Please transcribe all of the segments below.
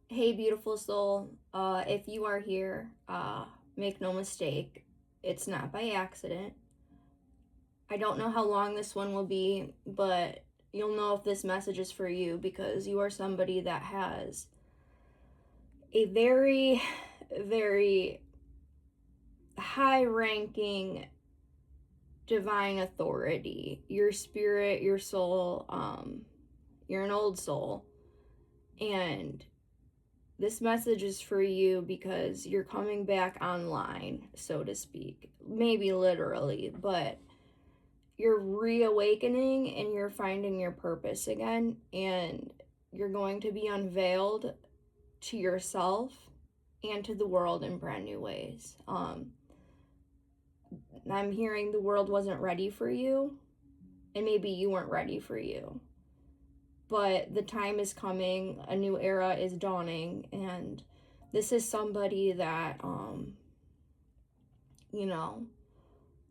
Hey, beautiful soul. If you are here, make no mistake, it's not by accident. I don't know how long this one will be, but you'll know if this message is for you because you are somebody that has a very, very high ranking divine authority. Your spirit, your soul, you're an old soul. And this message is for you because you're coming back online, so to speak. Maybe literally, but you're reawakening and you're finding your purpose again, and you're going to be unveiled to yourself and to the world in brand new ways. I'm hearing the world wasn't ready for you, and maybe you weren't ready for you. But the time is coming, a new era is dawning, and this is somebody that, you know,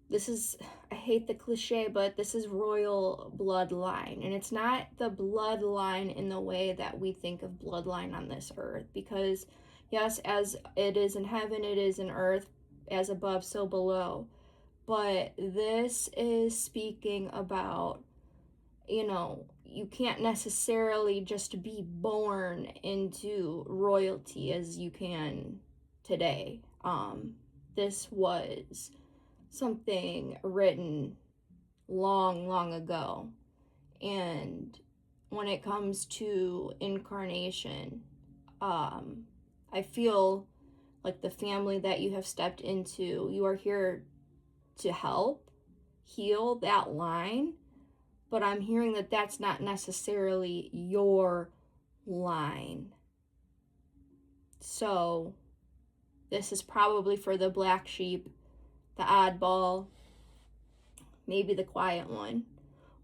this is, I hate the cliche, but this is royal bloodline. And it's not the bloodline in the way that we think of bloodline on this earth. Because, yes, as it is in heaven, it is in earth, as above, so below. But this is speaking about, you can't necessarily just be born into royalty as you can today. This was something written long, long ago. And when it comes to incarnation, I feel like the family that you have stepped into, you are here to help heal that line, but I'm hearing that that's not necessarily your line. So this is probably for the black sheep, the oddball, maybe the quiet one,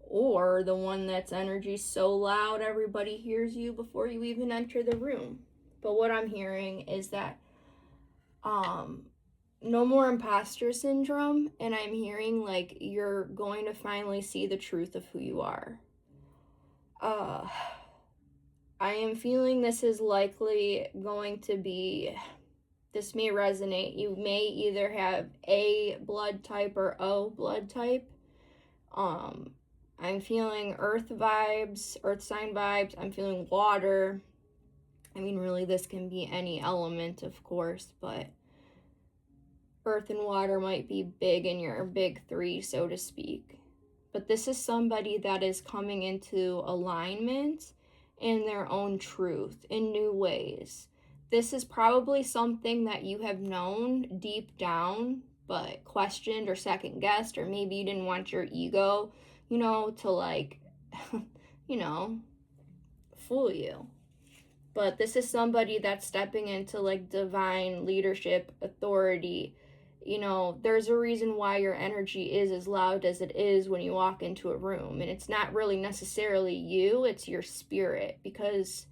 or the one that's energy so loud everybody hears you before you even enter the room. But what I'm hearing is that no more imposter syndrome, and I'm hearing like you're going to finally see the truth of who you are. I am feeling this is likely going to be, this may resonate. You may either have A blood type or O blood type. I'm feeling earth vibes, earth sign vibes. I'm feeling water. I mean, really, this can be any element, of course, but earth and water might be big in your big three, so to speak. But this is somebody that is coming into alignment in their own truth in new ways. This is probably something that you have known deep down, but questioned or second guessed, or maybe you didn't want your ego, to like, fool you. But this is somebody that's stepping into like divine leadership, authority. There's a reason why your energy is as loud as it is when you walk into a room. And it's not really necessarily you, it's your spirit. Because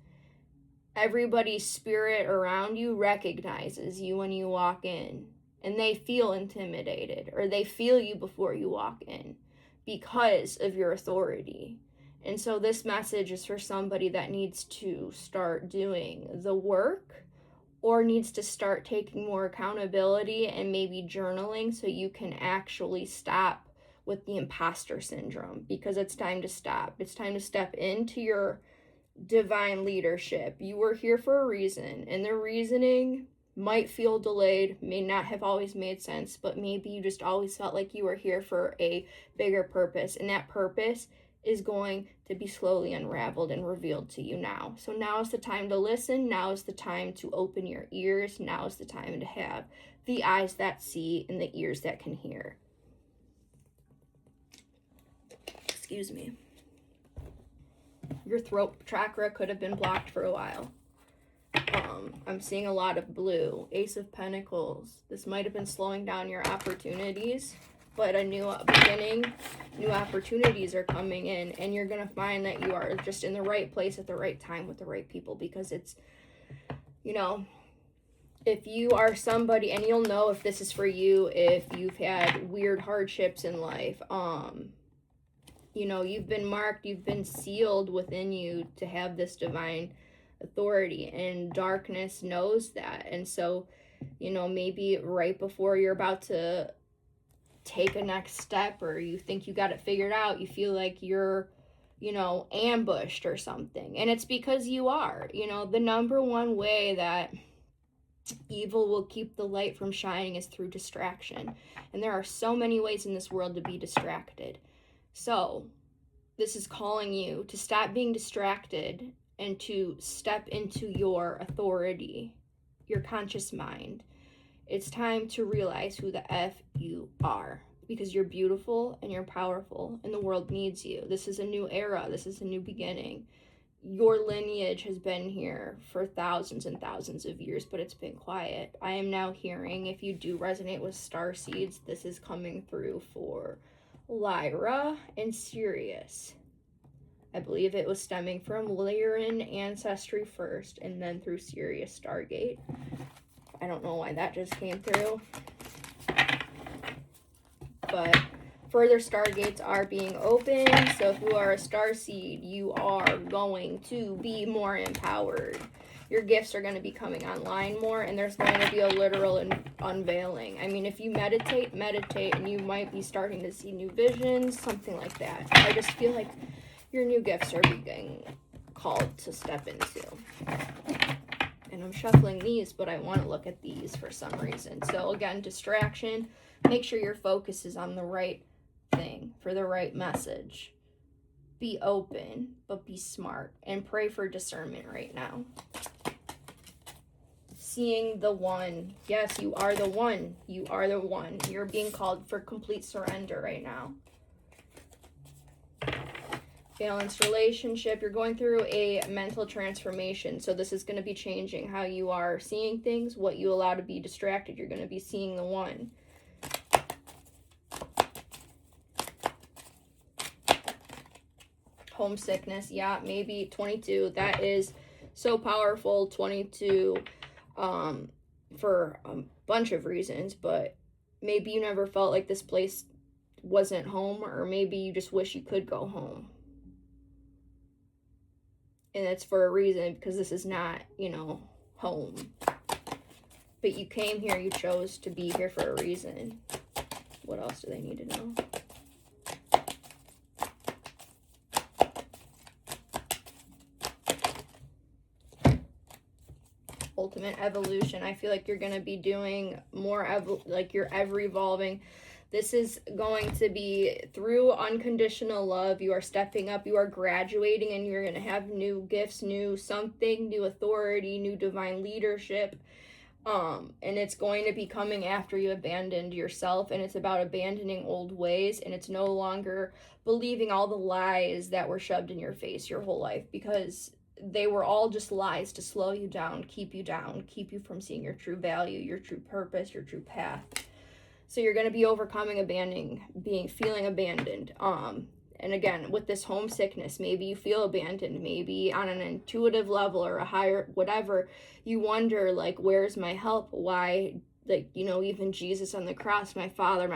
everybody's spirit around you recognizes you when you walk in. And they feel intimidated, or they feel you before you walk in because of your authority. And so this message is for somebody that needs to start doing the work or needs to start taking more accountability and maybe journaling so you can actually stop with the imposter syndrome, because it's time to stop. It's time to step into your divine leadership. You were here for a reason, and the reasoning might feel delayed, may not have always made sense, but maybe you just always felt like you were here for a bigger purpose, and that purpose is going to be slowly unraveled and revealed to you now. So now is the time to listen. Now is the time to open your ears. Now is the time to have the eyes that see and the ears that can hear. Excuse me. Your throat chakra could have been blocked for a while. I'm seeing a lot of blue. Ace of Pentacles. This might have been slowing down your opportunities, but a new beginning, new opportunities are coming in, and you're going to find that you are just in the right place at the right time with the right people, because it's, if you are somebody, and you'll know if this is for you, if you've had weird hardships in life, you've been marked, you've been sealed within you to have this divine authority, and darkness knows that. And so, you know, maybe right before you're about to take a next step, or you think you got it figured out, you feel like you're, you know, ambushed or something. And it's because you are. You know, the number one way that evil will keep the light from shining is through distraction. And there are so many ways in this world to be distracted. So this is calling you to stop being distracted and to step into your authority, your conscious mind. It's time to realize who the F you are, because you're beautiful and you're powerful and the world needs you. This is a new era. This is a new beginning. Your lineage has been here for thousands and thousands of years, but it's been quiet. I am now hearing, if you do resonate with Starseeds, this is coming through for Lyra and Sirius. I believe it was stemming from Lyran ancestry first, and then through Sirius Stargate. I don't know why that just came through. But further Stargates are being opened. So if you are a Starseed, you are going to be more empowered. Your gifts are going to be coming online more, and there's going to be a literal unveiling. I mean, if you meditate, and you might be starting to see new visions, something like that. I just feel like your new gifts are being called to step into. And I'm shuffling these, but I want to look at these for some reason. So again, distraction. Make sure your focus is on the right thing for the right message. Be open, but be smart. And pray for discernment right now. Seeing the one. Yes, you are the one. You are the one. You're being called for complete surrender right now. Balanced relationship. You're going through a mental transformation. So this is going to be changing how you are seeing things, what you allow to be distracted. You're going to be seeing the one. Homesickness. Yeah, maybe 22. That is so powerful. 22 for a bunch of reasons, but maybe you never felt like this place wasn't home, or maybe you just wish you could go home. And it's for a reason, because this is not, you know, home. But you came here, you chose to be here for a reason. What else do they need to know? Ultimate evolution. I feel like you're going to be doing more, like you're ever evolving. This is going to be through unconditional love. You are stepping up, you are graduating, and you're going to have new gifts, new something, new authority, new divine leadership. And it's going to be coming after you abandoned yourself, and it's about abandoning old ways, and it's no longer believing all the lies that were shoved in your face your whole life, because they were all just lies to slow you down, keep you from seeing your true value, your true purpose, your true path. So you're going to be overcoming feeling abandoned. And again, with this homesickness, maybe you feel abandoned, maybe on an intuitive level or a higher, whatever, you wonder, like, where's my help? Why, like, you know, even Jesus on the cross, my father,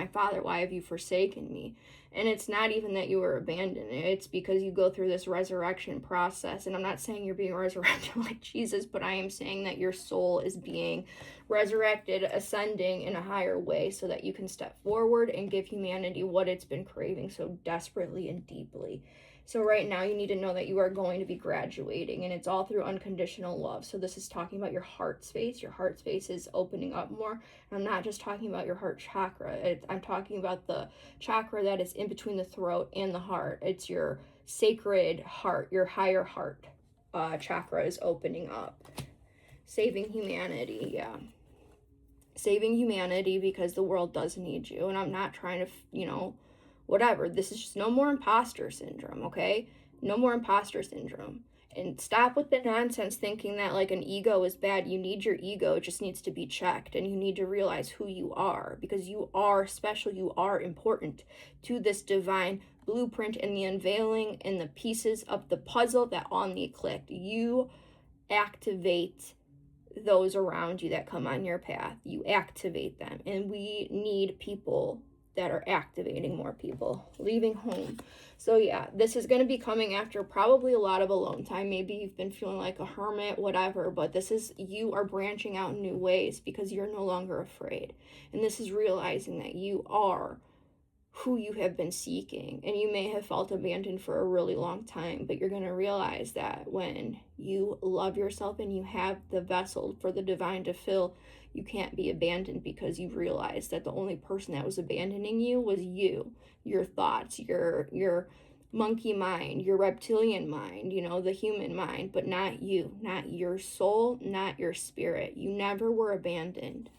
why have you forsaken me? And it's not even that you were abandoned. It's because you go through this resurrection process. And I'm not saying you're being resurrected like Jesus, but I am saying that your soul is being resurrected, ascending in a higher way, so that you can step forward and give humanity what it's been craving so desperately and deeply. So right now you need to know that you are going to be graduating, and it's all through unconditional love. So this is talking about your heart space. Your heart space is opening up more. And I'm not just talking about your heart chakra. I'm talking about the chakra that is in between the throat and the heart. It's your sacred heart, your higher heart chakra is opening up. Saving humanity, yeah. Saving humanity, because the world does need you. And I'm not trying to, you know, whatever. This is just no more imposter syndrome, okay? No more imposter syndrome. And stop with the nonsense thinking that, like, an ego is bad. You need your ego. It just needs to be checked. And you need to realize who you are, because you are special. You are important to this divine blueprint and the unveiling and the pieces of the puzzle that all need clicked. You activate those around you that come on your path. You activate them. And we need people that are activating more people, leaving home. So yeah, this is going to be coming after probably a lot of alone time. Maybe you've been feeling like a hermit, whatever, but this is, you are branching out in new ways because you're no longer afraid. And this is realizing that you are who you have been seeking. And you may have felt abandoned for a really long time, but you're going to realize that when you love yourself and you have the vessel for the divine to fill, you can't be abandoned, because you realize that the only person that was abandoning you was you, your thoughts, your monkey mind, your reptilian mind, you know, the human mind, but not you, not your soul, not your spirit. You never were abandoned.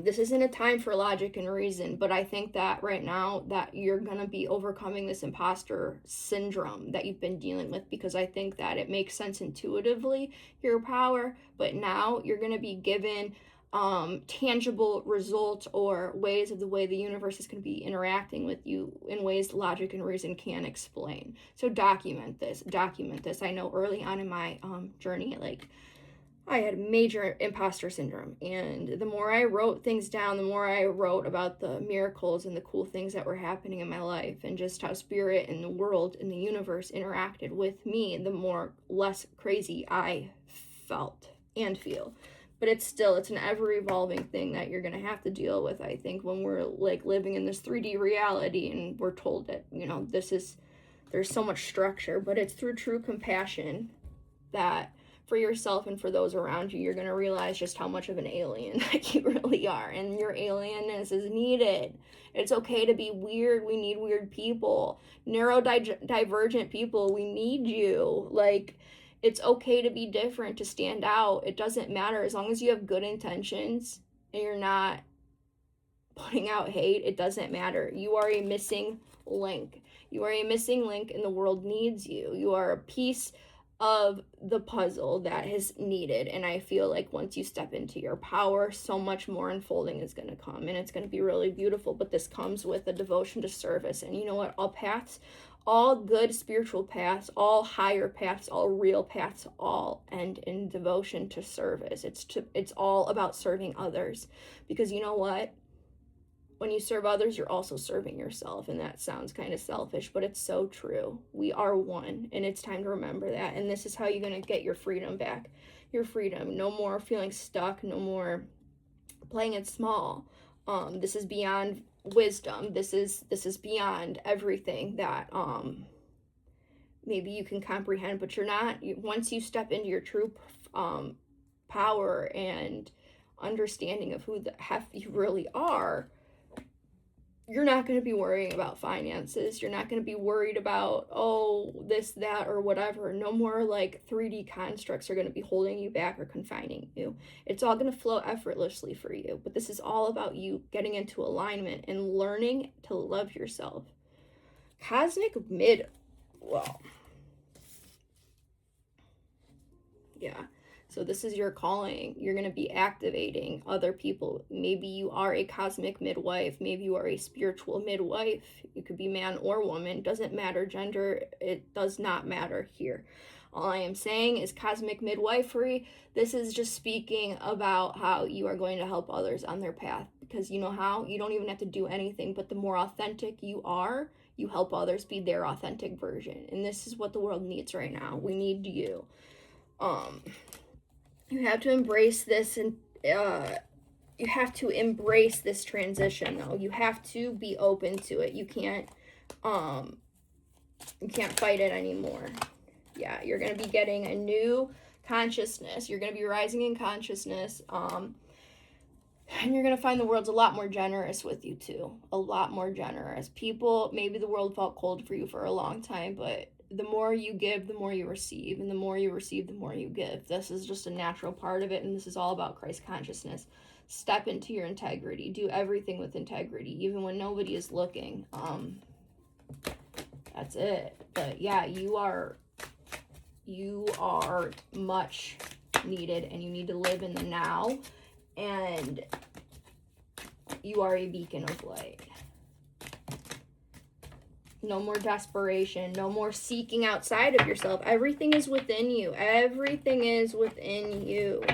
This isn't a time for logic and reason, but I think that right now that you're going to be overcoming this imposter syndrome that you've been dealing with, because I think that it makes sense intuitively, your power, but now you're going to be given tangible results or ways of the way the universe is going to be interacting with you in ways logic and reason can't explain. So document this. I know early on in my journey, like, I had major imposter syndrome, and the more I wrote things down, the more I wrote about the miracles and the cool things that were happening in my life, and just how spirit and the world and the universe interacted with me, the more less crazy I felt and feel. But it's an ever evolving thing that you're going to have to deal with, I think, when we're like living in this 3D reality and we're told that, you know, there's so much structure, but it's through true compassion that for yourself and for those around you, you're going to realize just how much of an alien that you really are. And your alienness is needed. It's okay to be weird. We need weird people. Neurodivergent people, we need you. Like, it's okay to be different, to stand out. It doesn't matter. As long as you have good intentions and you're not putting out hate, it doesn't matter. You are a missing link. You are a missing link, and the world needs you. You are a piece of the puzzle that is needed. And I feel like once you step into your power, so much more unfolding is going to come, and it's going to be really beautiful. But this comes with a devotion to service. And you know what? All good spiritual paths, all higher paths, all real paths, all end in devotion to service. It's all about serving others, because you know what? When you serve others, you're also serving yourself. And that sounds kind of selfish, but it's so true. We are one, and it's time to remember that. And this is how you're going to get your freedom back. Your freedom. No more feeling stuck. No more playing it small. This is beyond wisdom. This is beyond everything that maybe you can comprehend, but you're not. Once you step into your true power and understanding of who the heck you really are, you're not going to be worrying about finances. You're not going to be worried about, oh, this, that, or whatever. No more like 3D constructs are going to be holding you back or confining you. It's all going to flow effortlessly for you. But this is all about you getting into alignment and learning to love yourself. Cosmic mid, well, yeah. So this is your calling. You're going to be activating other people. Maybe you are a cosmic midwife. Maybe you are a spiritual midwife. You could be man or woman. Doesn't matter gender. It does not matter here. All I am saying is cosmic midwifery. This is just speaking about how you are going to help others on their path. Because you know how? You don't even have to do anything. But the more authentic you are, you help others be their authentic version. And this is what the world needs right now. We need you. You have to embrace this, and you have to embrace this transition, though. You have to be open to it. You can't fight it anymore. Yeah, you're going to be getting a new consciousness. You're going to be rising in consciousness, and you're going to find the world's a lot more generous with you, too. A lot more generous. People, maybe the world felt cold for you for a long time, but the more you give, the more you receive. And the more you receive, the more you give. This is just a natural part of it. And this is all about Christ consciousness. Step into your integrity. Do everything with integrity, even when nobody is looking. That's it. But yeah, you are much needed, and you need to live in the now. And you are a beacon of light. No more desperation. No more seeking outside of yourself. Everything is within you. Everything is within you.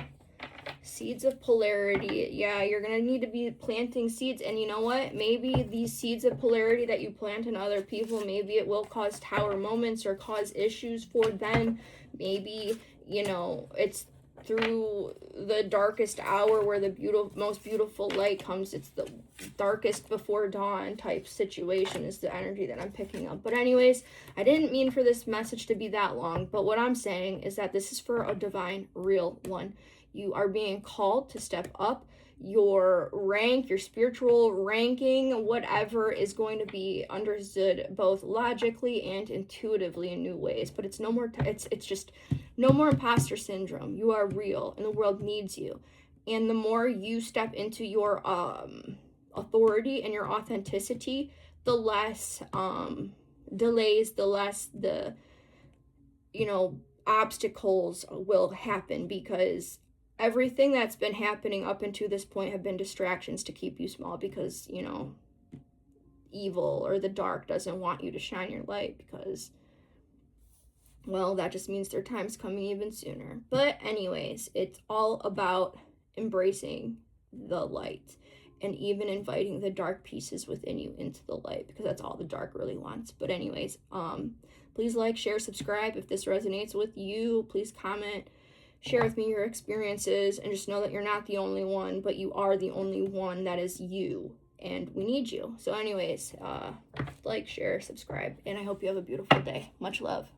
Seeds of polarity. Yeah, you're going to need to be planting seeds. And you know what? Maybe these seeds of polarity that you plant in other people, maybe it will cause tower moments or cause issues for them. Maybe, you know, it's through the darkest hour where the most beautiful light comes. It's the darkest before dawn type situation is the energy that I'm picking up. But anyways, I didn't mean for this message to be that long, but what I'm saying is that this is for a divine, real one. You are being called to step up. Your rank, your spiritual ranking, whatever, is going to be understood both logically and intuitively in new ways. But it's no more, it's just no more imposter syndrome. You are real and the world needs you. And the more you step into your authority and your authenticity, the less delays, the less the, you know, obstacles will happen, because everything that's been happening up until this point have been distractions to keep you small, because, you know, evil or the dark doesn't want you to shine your light, because, well, that just means their time's coming even sooner. But anyways, it's all about embracing the light and even inviting the dark pieces within you into the light, because that's all the dark really wants. But anyways, please like, share, subscribe if this resonates with you. Please comment, share with me your experiences, and just know that you're not the only one, but you are the only one that is you, and we need you. So anyways, like, share, subscribe, and I hope you have a beautiful day. Much love.